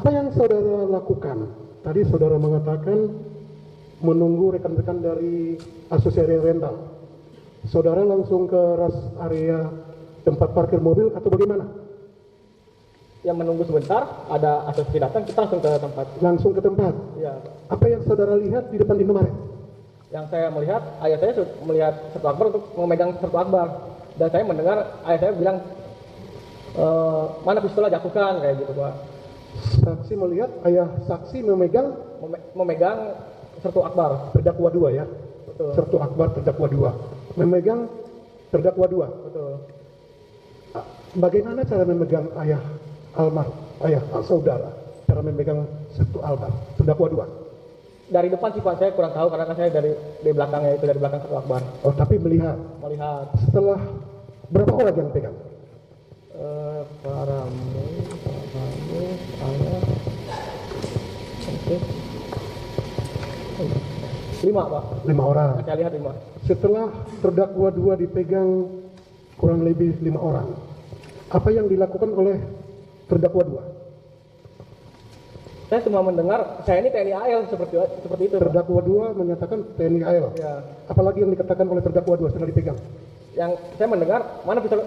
Apa yang saudara lakukan? Tadi saudara mengatakan menunggu rekan-rekan dari asosiasi rental. Saudara langsung ke rest area tempat parkir mobil atau bagaimana? Yang menunggu sebentar, ada asosiasi datang, kita langsung ke tempat. Langsung ke tempat. Ya. Apa yang saudara lihat di depan Indomaret? Yang saya melihat, ayah saya melihat Sertu Akbar untuk memegang Sertu Akbar. Dan saya mendengar ayah saya bilang, mana pistolnya, jatuhkan, kayak gitu Pak. Saksi melihat ayah saksi Memegang Sertu Akbar. terdakwa 2 ya? Betul. Sertu Akbar terdakwa 2. Memegang terdakwa 2. Betul. Bagaimana cara memegang ayah saudara? Cara memegang Sertu Akbar terdakwa 2? Dari depan sih Pak, saya kurang tahu karena kan saya dari belakangnya itu, dari belakang Sertu Akbar. Oh, tapi melihat. Setelah berapa orang yang pegang? Paramu, ayah, oke. 5 Pak. 5 orang. Saya lihat 5. Setelah terdakwa 2 dipegang kurang lebih 5 orang, apa yang dilakukan oleh terdakwa 2? Saya cuma mendengar, saya ini TNI AL seperti itu. Terdakwa 2 menyatakan TNI AL. Ya. Apalagi yang dikatakan oleh terdakwa 2 setelah dipegang? Yang saya mendengar, mana pistol?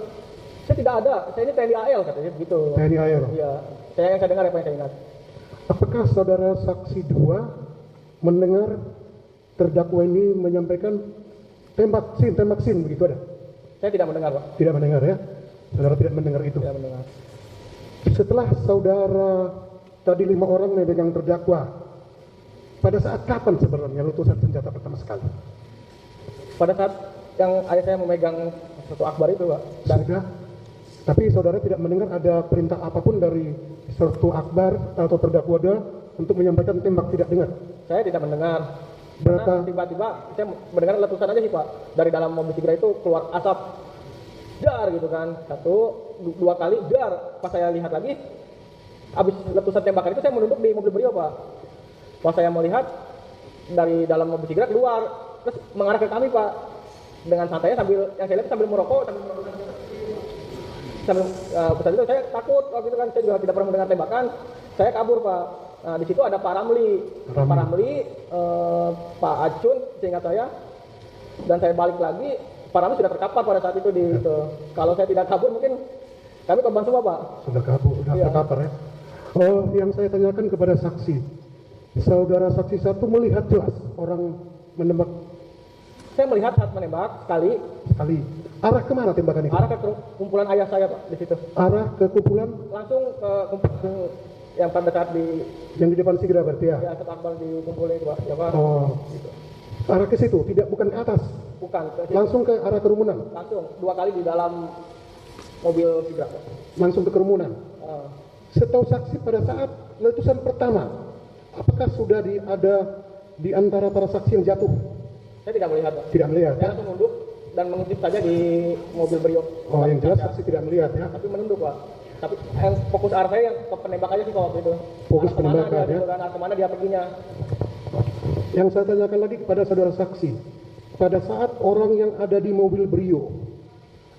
Saya tidak ada, saya ini TNI AL katanya begitu. TNI AL. Iya. Saya dengar apa yang saya ingat. Apakah saudara saksi 2 mendengar terdakwa ini menyampaikan tembak sin begitu ada? Saya tidak mendengar Pak. Tidak mendengar ya? Saudara tidak mendengar itu? Tidak mendengar. Setelah saudara tadi 5 orang memegang terdakwa, pada saat kapan sebenarnya letusan senjata pertama sekali? Pada saat yang ayah saya memegang Sertu Akbar itu Pak. Dan Sudah. Tapi saudara tidak mendengar ada perintah apapun dari Sertu Akbar atau terdakwa 2 untuk menyampaikan tembak, tidak dengar? saya tidak mendengar. Berapa? Karena tiba-tiba saya mendengar letusan aja sih Pak. Dari dalam mobil Tigra itu keluar asap. Dar gitu kan. 1, 2 kali dar. Pas saya lihat lagi, habis letusan tembakan itu saya menunduk di mobil beliau Pak. Pas saya melihat dari dalam mobil Tigra keluar, terus mengarah ke kami Pak. Dengan santainya sambil, yang saya lihat sambil merokok, sambil saat itu saya takut waktu itu kan, saya juga tidak pernah mendengar tembakan. Saya kabur Pak. Nah di situ ada Pak Ramli, Pak Acun, seingat saya. Dan saya balik lagi, Pak Ramli sudah terkapar pada saat itu di itu. Kalau saya tidak kabur mungkin kami korban semua Pak. Sudah kabur, sudah terkapar ya. Oh, yang saya tanyakan kepada saksi, saudara saksi 1 melihat jelas orang menembak? Saya melihat saat menembak sekali. Arah kemana tembakan itu? Arah ke kumpulan ayah saya Pak di situ. Arah ke kumpulan Langsung ke kumpulan yang pada saat yang di depan Sigra berarti ya? Ya, Sertu Akbar di kumpulnya itu Pak. Ya Pak. Oh, Gitu. arah ke situ, bukan ke atas? Bukan. Ke situ. Langsung ke arah kerumunan? Langsung 2 kali di dalam mobil Tigra Pak. Langsung ke kerumunan? Setahu saksi pada saat letusan pertama, apakah sudah ada di antara para saksi yang jatuh? Saya tidak melihat Pak. Tidak melihat Saya ya? langsung nunduk dan mengintip saja di mobil beliau. Oh, yang jelas saksi tidak melihat ya? Tapi menunduk Pak. Tapi yang fokus arah saya yang ke penembak aja sih kalau waktu itu. Fokus Arah kemana penembakan, dia, ya? gitu kan, arah kemana dia perginya. Yang saya tanyakan lagi kepada saudara saksi, pada saat orang yang ada di mobil Brio,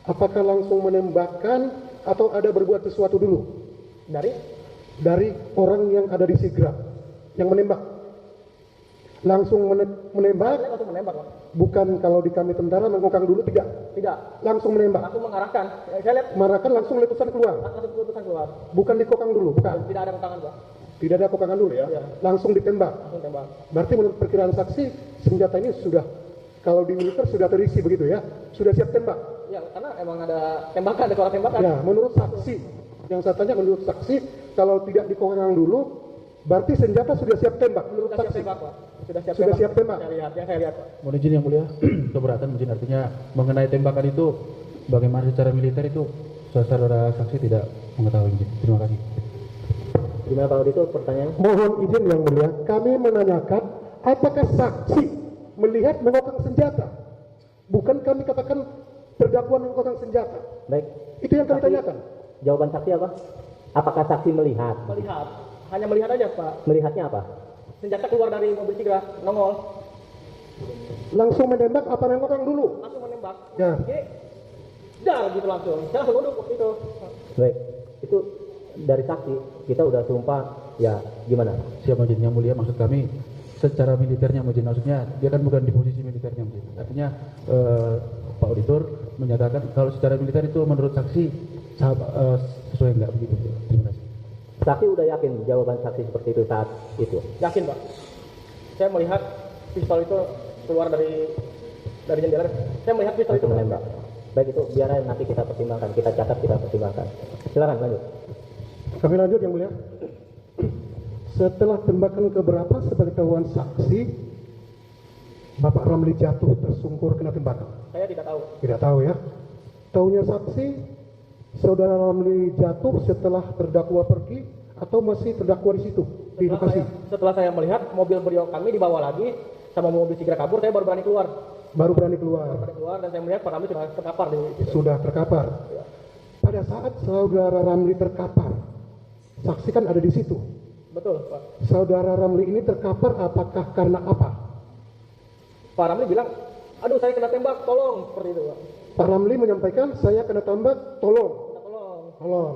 apakah langsung menembakkan atau ada berbuat sesuatu dulu? Dari orang yang ada di Sigra, yang menembak? Langsung menembak? Saya langsung menembak Pak. Bukan kalau di kami tentara mengokang dulu, tidak? Tidak. Langsung menembak? Langsung mengarahkan. Saya lihat Mengarahkan langsung letusan keluar? langsung letusan keluar. Bukan dikokang dulu? Bukan? Tidak ada tangan Pak. Tidak ada kokangan dulu ya? Iya. Langsung ditembak? Langsung tembak. Berarti menurut perkiraan saksi, senjata ini sudah, kalau di militer sudah terisi begitu ya? Sudah siap tembak? Ya, karena emang ada tembakan, ada suara tembakan. Ya, menurut saksi, yang saya tanya menurut saksi, kalau tidak dikokang dulu, berarti senjata sudah siap tembak menurut Sudah siap saksi? tembak Pak. Sudah Siap tembak? Saya lihat, yang saya lihat Pak. Mohon izin yang mulia, keberatan izin artinya mengenai tembakan itu bagaimana secara militer itu saudara saksi tidak mengetahui izin. Terima kasih. Gimana kalau itu pertanyaan? Mohon izin yang mulia, kami menanyakan apakah saksi melihat mengokang senjata? Bukan kami katakan terdakwa mengokang senjata. Baik. Itu yang kami tanyakan. Jawaban saksi apa? Apakah saksi melihat? Melihat. Hanya melihat aja Pak. Melihatnya apa? Senjata keluar dari mobil Tigra, nongol. Langsung menembak apa mengokang dulu? Langsung menembak. Ya. Jadi, dar gitu langsung. Saya langsung duduk waktu itu. Baik. Itu dari saksi kita udah sumpah Ya, gimana? Siap Majid, yang mulia, maksud kami secara militernya Majid, maksudnya dia kan bukan di posisi militernya Majid. Artinya Pak Auditor menyatakan kalau secara militer itu menurut saksi sesuai enggak begitu. Terima kasih. Saksi udah yakin jawaban saksi seperti itu saat itu? Yakin Pak. Saya melihat pistol itu keluar dari jendela. Saya melihat pistol itu menembak. Baik, itu biar nanti kita pertimbangkan, kita catat, kita pertimbangkan. Silakan lanjut. Kami lanjut yang mulia. Setelah tembakan keberapa sebagai ketahuan saksi, Bapak Ramli jatuh tersungkur kena tembakan? saya tidak tahu. Tidak tahu ya. Taunya saksi, saudara Ramli jatuh setelah terdakwa pergi atau masih terdakwa di situ di lokasi? Setelah saya melihat mobil beliau kami dibawa lagi sama mobil Sigra kabur, saya baru berani keluar. Baru berani keluar. Dan saya melihat Pak Ramli sudah terkapar di situ. Sudah terkapar. Pada saat saudara Ramli terkapar, saksi kan ada di situ. Betul Pak. Saudara Ramli ini terkapar apakah karena apa? Pak Ramli bilang, aduh saya kena tembak, tolong, seperti itu Pak. Pak Ramli menyampaikan saya kena tembak, tolong. Tolong. Tolong.